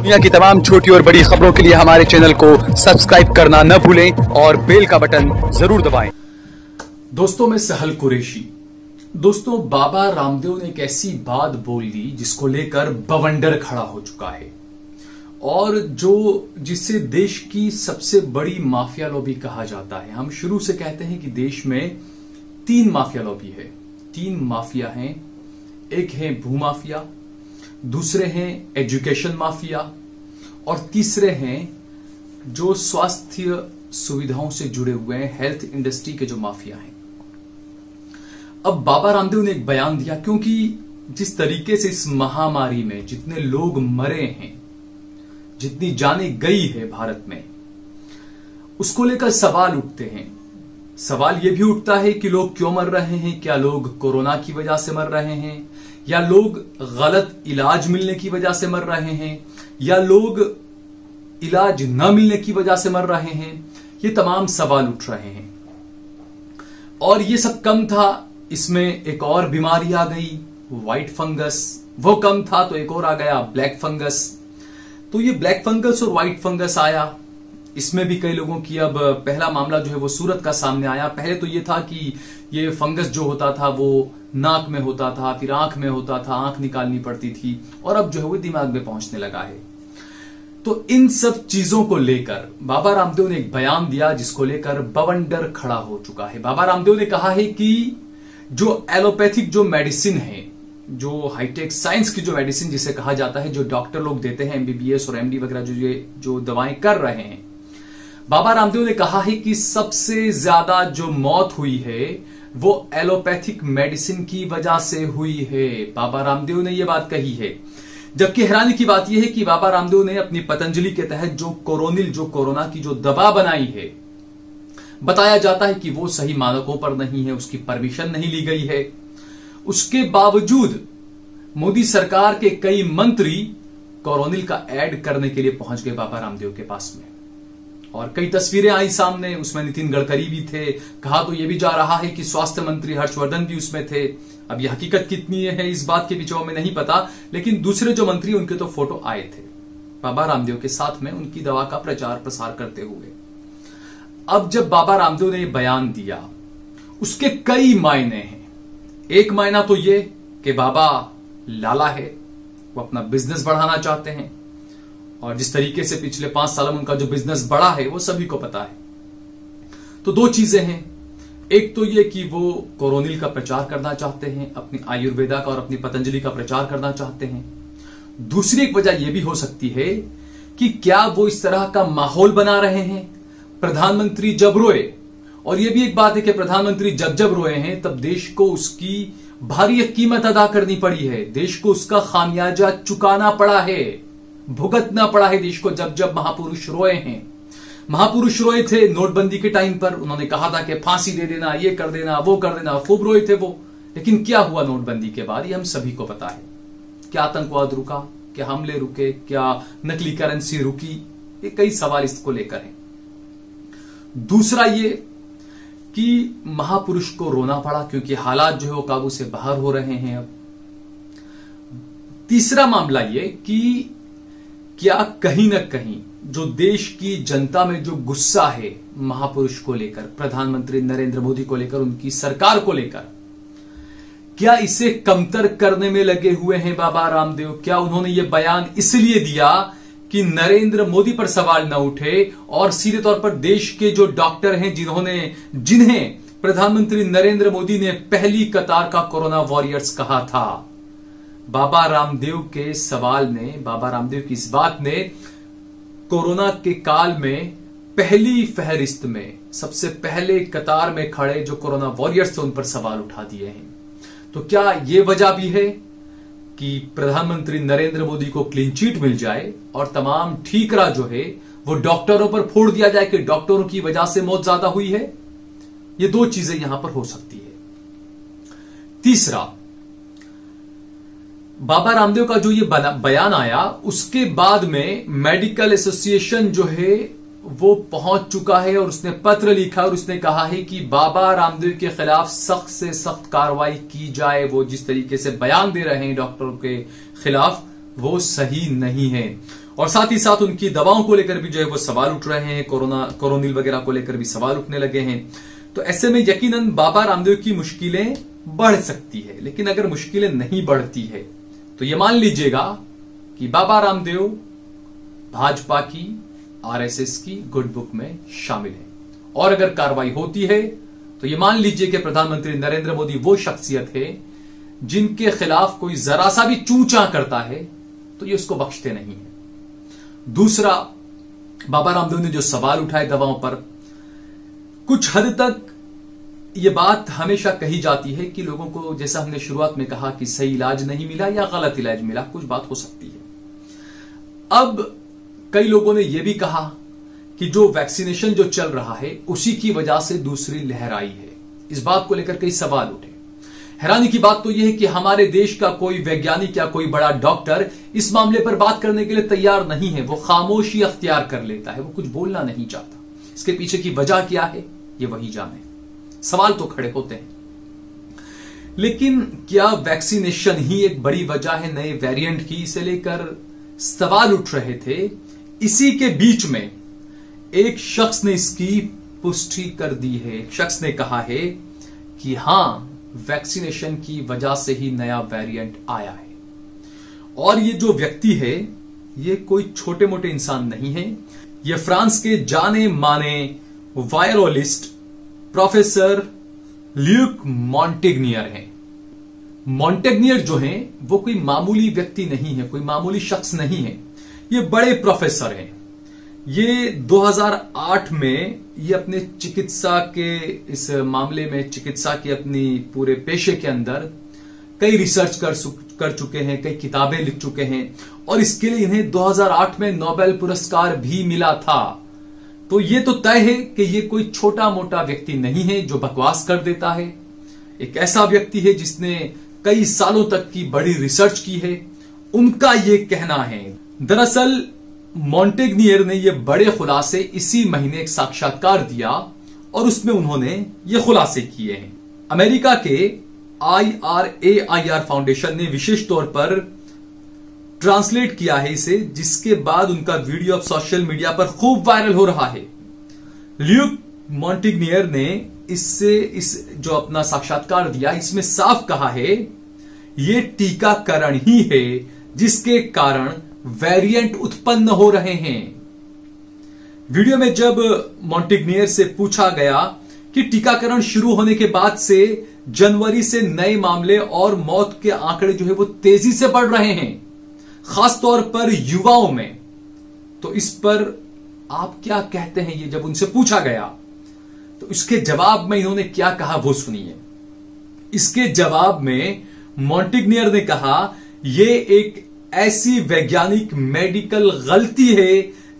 दुनिया की तमाम छोटी और बड़ी खबरों के लिए हमारे चैनल को सब्सक्राइब करना न भूलें और बेल का बटन जरूर दबाएं। दोस्तों, मैं सहल कुरैशी। दोस्तों, बाबा रामदेव ने एक ऐसी बात बोल दी जिसको लेकर बवंडर खड़ा हो चुका है और जिसे देश की सबसे बड़ी माफिया लॉबी कहा जाता है। हम शुरू से कहते हैं कि देश में 3 माफिया लॉबी है, 3 माफिया हैं। एक है भूमाफिया, दूसरे हैं एजुकेशन माफिया और तीसरे हैं जो स्वास्थ्य सुविधाओं से जुड़े हुए हैं, हेल्थ इंडस्ट्री के जो माफिया हैं। अब बाबा रामदेव ने एक बयान दिया क्योंकि जिस तरीके से इस महामारी में जितने लोग मरे हैं, जितनी जानें गई है भारत में, उसको लेकर सवाल उठते हैं। सवाल यह भी उठता है कि लोग क्यों मर रहे हैं। क्या लोग कोरोना की वजह से मर रहे हैं, या लोग गलत इलाज मिलने की वजह से मर रहे हैं, या लोग इलाज न मिलने की वजह से मर रहे हैं। ये तमाम सवाल उठ रहे हैं। और ये सब कम था, इसमें एक और बीमारी आ गई, व्हाइट फंगस। वो कम था तो एक और आ गया, ब्लैक फंगस। तो ये ब्लैक फंगस और व्हाइट फंगस आया, इसमें भी कई लोगों की अब पहला मामला जो है वो सूरत का सामने आया। पहले तो ये था कि ये फंगस जो होता था वो नाक में होता था, फिर आंख में होता था, आंख निकालनी पड़ती थी, और अब जो है वो दिमाग में पहुंचने लगा है। तो इन सब चीजों को लेकर बाबा रामदेव ने एक बयान दिया जिसको लेकर बवंडर खड़ा हो चुका है। बाबा रामदेव ने कहा है कि जो एलोपैथिक जो मेडिसिन है, जो हाईटेक साइंस की जो मेडिसिन जिसे कहा जाता है, जो डॉक्टर लोग देते हैं, एमबीबीएस और एमडी वगैरह जो दवाएं कर रहे हैं, बाबा रामदेव ने कहा है कि सबसे ज्यादा जो मौत हुई है वो एलोपैथिक मेडिसिन की वजह से हुई है। बाबा रामदेव ने यह बात कही है। जबकि हैरानी की बात यह है कि बाबा रामदेव ने अपनी पतंजलि के तहत जो कोरोना की जो दवा बनाई है, बताया जाता है कि वो सही मानकों पर नहीं है, उसकी परमिशन नहीं ली गई है। उसके बावजूद मोदी सरकार के कई मंत्री कोरोनिल का ऐड करने के लिए पहुंच गए बाबा रामदेव के पास में, और कई तस्वीरें आई सामने। उसमें नितिन गडकरी भी थे। कहा तो यह भी जा रहा है कि स्वास्थ्य मंत्री हर्षवर्धन भी उसमें थे। अब यह हकीकत कितनी है इस बात के बीचों में नहीं पता, लेकिन दूसरे जो मंत्री उनके तो फोटो आए थे बाबा रामदेव के साथ में उनकी दवा का प्रचार प्रसार करते हुए। अब जब बाबा रामदेव ने बयान दिया, उसके कई मायने हैं। एक मायना तो ये कि बाबा लाला है, वो अपना बिजनेस बढ़ाना चाहते हैं, और जिस तरीके से पिछले 5 सालों में उनका जो बिजनेस बढ़ा है वो सभी को पता है। तो 2 चीजें हैं। एक तो ये कि वो कोरोनिल का प्रचार करना चाहते हैं, अपनी आयुर्वेदा का और अपनी पतंजलि का प्रचार करना चाहते हैं। दूसरी एक वजह यह भी हो सकती है कि क्या वो इस तरह का माहौल बना रहे हैं। प्रधानमंत्री जब रोए, और यह भी एक बात है कि प्रधानमंत्री जब रोए हैं तब देश को उसकी भारी कीमत अदा करनी पड़ी है, देश को उसका खामियाजा चुकाना पड़ा है, भुगतना पड़ा है देश को। जब महापुरुष रोए हैं, महापुरुष रोए थे नोटबंदी के टाइम पर, उन्होंने कहा था कि फांसी दे देना, ये कर देना, वो कर देना, खूब रोए थे वो। लेकिन क्या हुआ नोटबंदी के बाद, ये हम सभी को पता है। क्या आतंकवाद रुका, क्या हमले रुके, क्या नकली करेंसी रुकी, ये कई सवाल इसको लेकर हैं। दूसरा ये कि महापुरुष को रोना पड़ा क्योंकि हालात जो है वो काबू से बाहर हो रहे हैं अब। तीसरा मामला ये कि क्या कहीं ना कहीं जो देश की जनता में जो गुस्सा है महापुरुष को लेकर, प्रधानमंत्री नरेंद्र मोदी को लेकर, उनकी सरकार को लेकर, क्या इसे कमतर करने में लगे हुए हैं बाबा रामदेव। क्या उन्होंने ये बयान इसलिए दिया कि नरेंद्र मोदी पर सवाल न उठे और सीधे तौर पर देश के जो डॉक्टर हैं जिन्हें प्रधानमंत्री नरेंद्र मोदी ने पहली कतार का कोरोना वॉरियर्स कहा था। बाबा रामदेव के सवाल ने, बाबा रामदेव की इस बात ने कोरोना के काल में पहली फहरिस्त में सबसे पहले कतार में खड़े जो कोरोना वॉरियर्स थे उन पर सवाल उठा दिए हैं। तो क्या यह वजह भी है कि प्रधानमंत्री नरेंद्र मोदी को क्लीन चिट मिल जाए और तमाम ठीकरा जो है वो डॉक्टरों पर फोड़ दिया जाए कि डॉक्टरों की वजह से मौत ज्यादा हुई है। ये 2 चीजें यहां पर हो सकती है। तीसरा, बाबा रामदेव का जो ये बयान आया उसके बाद में मेडिकल एसोसिएशन जो है वो पहुंच चुका है और उसने पत्र लिखा और उसने कहा है कि बाबा रामदेव के खिलाफ सख्त से सख्त कार्रवाई की जाए। वो जिस तरीके से बयान दे रहे हैं डॉक्टरों के खिलाफ वो सही नहीं है। और साथ ही साथ उनकी दवाओं को लेकर भी जो है वो सवाल उठ रहे हैं, कोरोनिल वगैरह को लेकर भी सवाल उठने लगे हैं। तो ऐसे में यकीनन बाबा रामदेव की मुश्किलें बढ़ सकती है, लेकिन अगर मुश्किलें नहीं बढ़ती है तो ये मान लीजिएगा कि बाबा रामदेव भाजपा की, आरएसएस की गुड बुक में शामिल है। और अगर कार्रवाई होती है तो ये मान लीजिए कि प्रधानमंत्री नरेंद्र मोदी वो शख्सियत है जिनके खिलाफ कोई जरा सा भी चूचा करता है तो ये उसको बख्शते नहीं है। दूसरा, बाबा रामदेव ने जो सवाल उठाए दवाओं पर, कुछ हद तक ये बात हमेशा कही जाती है कि लोगों को, जैसा हमने शुरुआत में कहा, कि सही इलाज नहीं मिला या गलत इलाज मिला, कुछ बात हो सकती है। अब कई लोगों ने यह भी कहा कि जो वैक्सीनेशन जो चल रहा है उसी की वजह से दूसरी लहर आई है। इस बात को लेकर कई सवाल उठे। हैरानी की बात तो यह है कि हमारे देश का कोई वैज्ञानिक या कोई बड़ा डॉक्टर इस मामले पर बात करने के लिए तैयार नहीं है। वो खामोशी अख्तियार कर लेता है, वो कुछ बोलना नहीं चाहता। इसके पीछे की वजह क्या है ये वही जाने। सवाल तो खड़े होते हैं, लेकिन क्या वैक्सीनेशन ही एक बड़ी वजह है नए वेरिएंट की? इसे लेकर सवाल उठ रहे थे। इसी के बीच में एक शख्स ने इसकी पुष्टि कर दी है। एक शख्स ने कहा है कि हां, वैक्सीनेशन की वजह से ही नया वेरिएंट आया है। और ये जो व्यक्ति है ये कोई छोटे मोटे इंसान नहीं है। ये फ्रांस के जाने माने वायरोलिस्ट प्रोफेसर ल्यूक मॉन्टेग्नियर हैं। मॉन्टेग्नियर जो हैं वो कोई मामूली व्यक्ति नहीं है, कोई मामूली शख्स नहीं है। ये बड़े प्रोफेसर हैं। ये 2008 में ये अपने चिकित्सा के इस मामले में, चिकित्सा के अपनी पूरे पेशे के अंदर कई रिसर्च कर चुके हैं, कई किताबें लिख चुके हैं, और इसके लिए इन्हें 2008 में नोबेल पुरस्कार भी मिला था। तो ये तो तय है कि ये कोई छोटा मोटा व्यक्ति नहीं है जो बकवास कर देता है। एक ऐसा व्यक्ति है जिसने कई सालों तक की बड़ी रिसर्च की है। उनका ये कहना है। दरअसल मॉन्टेग्नियर ने ये बड़े खुलासे इसी महीने एक साक्षात्कार दिया और उसमें उन्होंने ये खुलासे किए हैं। अमेरिका के IRAIR फाउंडेशन ने विशेष तौर पर ट्रांसलेट किया है इसे, जिसके बाद उनका वीडियो अब सोशल मीडिया पर खूब वायरल हो रहा है। ल्यूक मॉन्टेग्नियर ने इस जो अपना साक्षात्कार दिया, इसमें साफ कहा है ये टीकाकरण ही है जिसके कारण वेरिएंट उत्पन्न हो रहे हैं। वीडियो में जब मॉन्टेग्नियर से पूछा गया कि टीकाकरण शुरू होने के बाद से जनवरी से नए मामले और मौत के आंकड़े जो है वो तेजी से बढ़ रहे हैं, खासतौर पर युवाओं में, तो इस पर आप क्या कहते हैं? ये जब उनसे पूछा गया तो इसके जवाब में इन्होंने क्या कहा वो सुनिए। इसके जवाब में मॉन्टेग्नियर ने कहा ये एक ऐसी वैज्ञानिक मेडिकल गलती है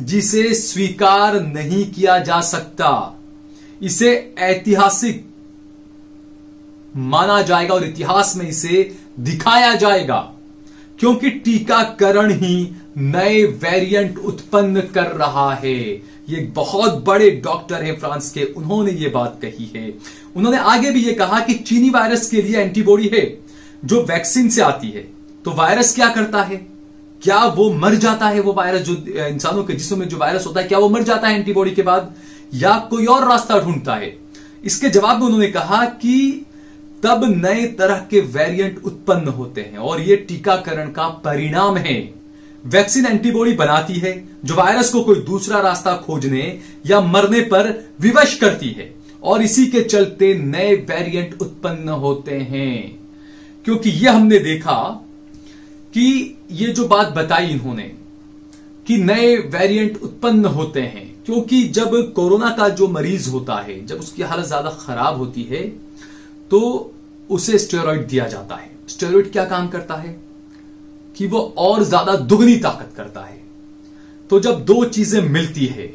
जिसे स्वीकार नहीं किया जा सकता। इसे ऐतिहासिक माना जाएगा और इतिहास में इसे दिखाया जाएगा, क्योंकि टीकाकरण ही नए वेरिएंट उत्पन्न कर रहा है। ये एक बहुत बड़े डॉक्टर हैं फ्रांस के, उन्होंने ये बात कही है। उन्होंने आगे भी ये कहा कि चीनी वायरस के लिए एंटीबॉडी है जो वैक्सीन से आती है। तो वायरस क्या करता है? क्या वो मर जाता है? वो वायरस जो इंसानों के जिस्म में जो वायरस होता है, क्या वो मर जाता है एंटीबॉडी के बाद, या कोई और रास्ता ढूंढता है? इसके जवाब में उन्होंने कहा कि तब नए तरह के वेरिएंट उत्पन्न होते हैं और ये टीकाकरण का परिणाम है। वैक्सीन एंटीबॉडी बनाती है जो वायरस को कोई दूसरा रास्ता खोजने या मरने पर विवश करती है, और इसी के चलते नए वेरिएंट उत्पन्न होते हैं। क्योंकि यह हमने देखा कि ये जो बात बताई इन्होंने कि नए वेरिएंट उत्पन्न होते हैं, क्योंकि जब कोरोना का जो मरीज होता है, जब उसकी हालत ज्यादा खराब होती है तो उसे स्टेरॉइड दिया जाता है। स्टेरॉइड क्या काम करता है कि वो और ज्यादा दुगनी ताकत करता है। तो जब दो चीजें मिलती है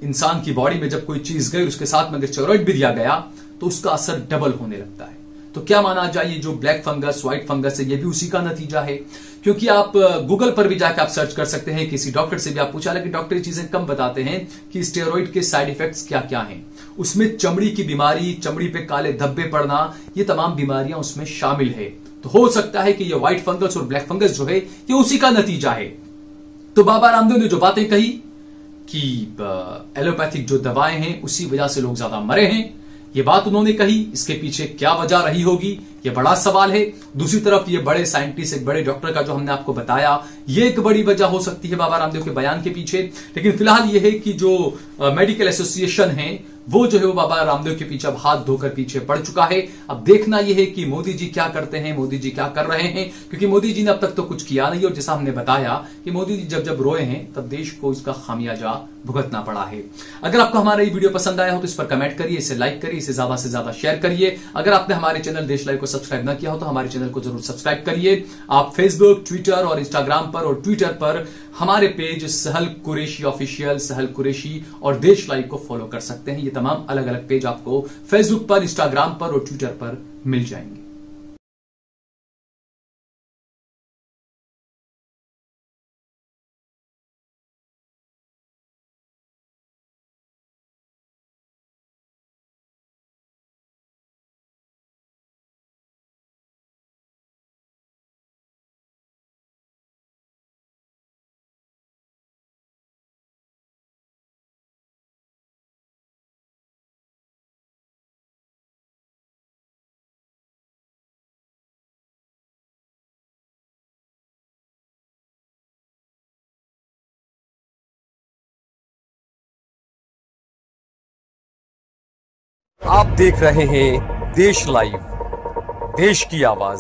इंसान की बॉडी में, जब कोई चीज गई उसके साथ में अगर स्टेरॉइड भी दिया गया तो उसका असर डबल होने लगता है। तो क्या माना जाए, ये जो ब्लैक फंगस, व्हाइट फंगस है, ये भी उसी का नतीजा है। क्योंकि आप गूगल पर भी जाकर आप सर्च कर सकते हैं, किसी डॉक्टर से भी आप पूछा, लेकिन डॉक्टर ये चीजें कम बताते हैं कि स्टेरॉइड के साइड इफेक्ट्स क्या क्या हैं। उसमें चमड़ी की बीमारी, चमड़ी पे काले धब्बे पड़ना, ये तमाम बीमारियां उसमें शामिल है। तो हो सकता है कि ये व्हाइट फंगस और ब्लैक फंगस जो है ये उसी का नतीजा है। तो बाबा रामदेव ने जो बातें कही कि एलोपैथिक जो दवाएं हैं उसी वजह से लोग ज्यादा मरे हैं, ये बात उन्होंने कही। इसके पीछे क्या वजह रही होगी, ये बड़ा सवाल है। दूसरी तरफ ये बड़े साइंटिस्ट, एक बड़े डॉक्टर का जो हमने आपको बताया, ये एक बड़ी वजह हो सकती है बाबा रामदेव के बयान के पीछे। लेकिन फिलहाल ये है कि जो मेडिकल एसोसिएशन है वो जो है वो बाबा रामदेव के पीछे अब हाथ धोकर पीछे पड़ चुका है। अब देखना यह है कि मोदी जी क्या करते हैं, मोदी जी क्या कर रहे हैं, क्योंकि मोदी जी ने अब तक तो कुछ किया नहीं। और जैसा हमने बताया कि मोदी जी जब जब रोए हैं तब देश को इसका खामियाजा भुगतना पड़ा है। अगर आपको हमारा ये वीडियो पसंद आया हो तो इस पर कमेंट करिए, इसे लाइक करिए, इसे ज्यादा से ज्यादा शेयर करिए। अगर आपने हमारे चैनल देश लाइव को सब्सक्राइब न किया हो तो हमारे चैनल को जरूर सब्सक्राइब करिए। आप फेसबुक, ट्विटर और इंस्टाग्राम पर और ट्विटर पर हमारे पेज सहल कुरैशी ऑफिशियल, सहल कुरैशी और देश लाइव को फॉलो कर सकते हैं। ये तमाम अलग अलग पेज आपको फेसबुक पर, इंस्टाग्राम पर और ट्विटर पर मिल जाएंगे। आप देख रहे हैं देश लाइव, देश की आवाज।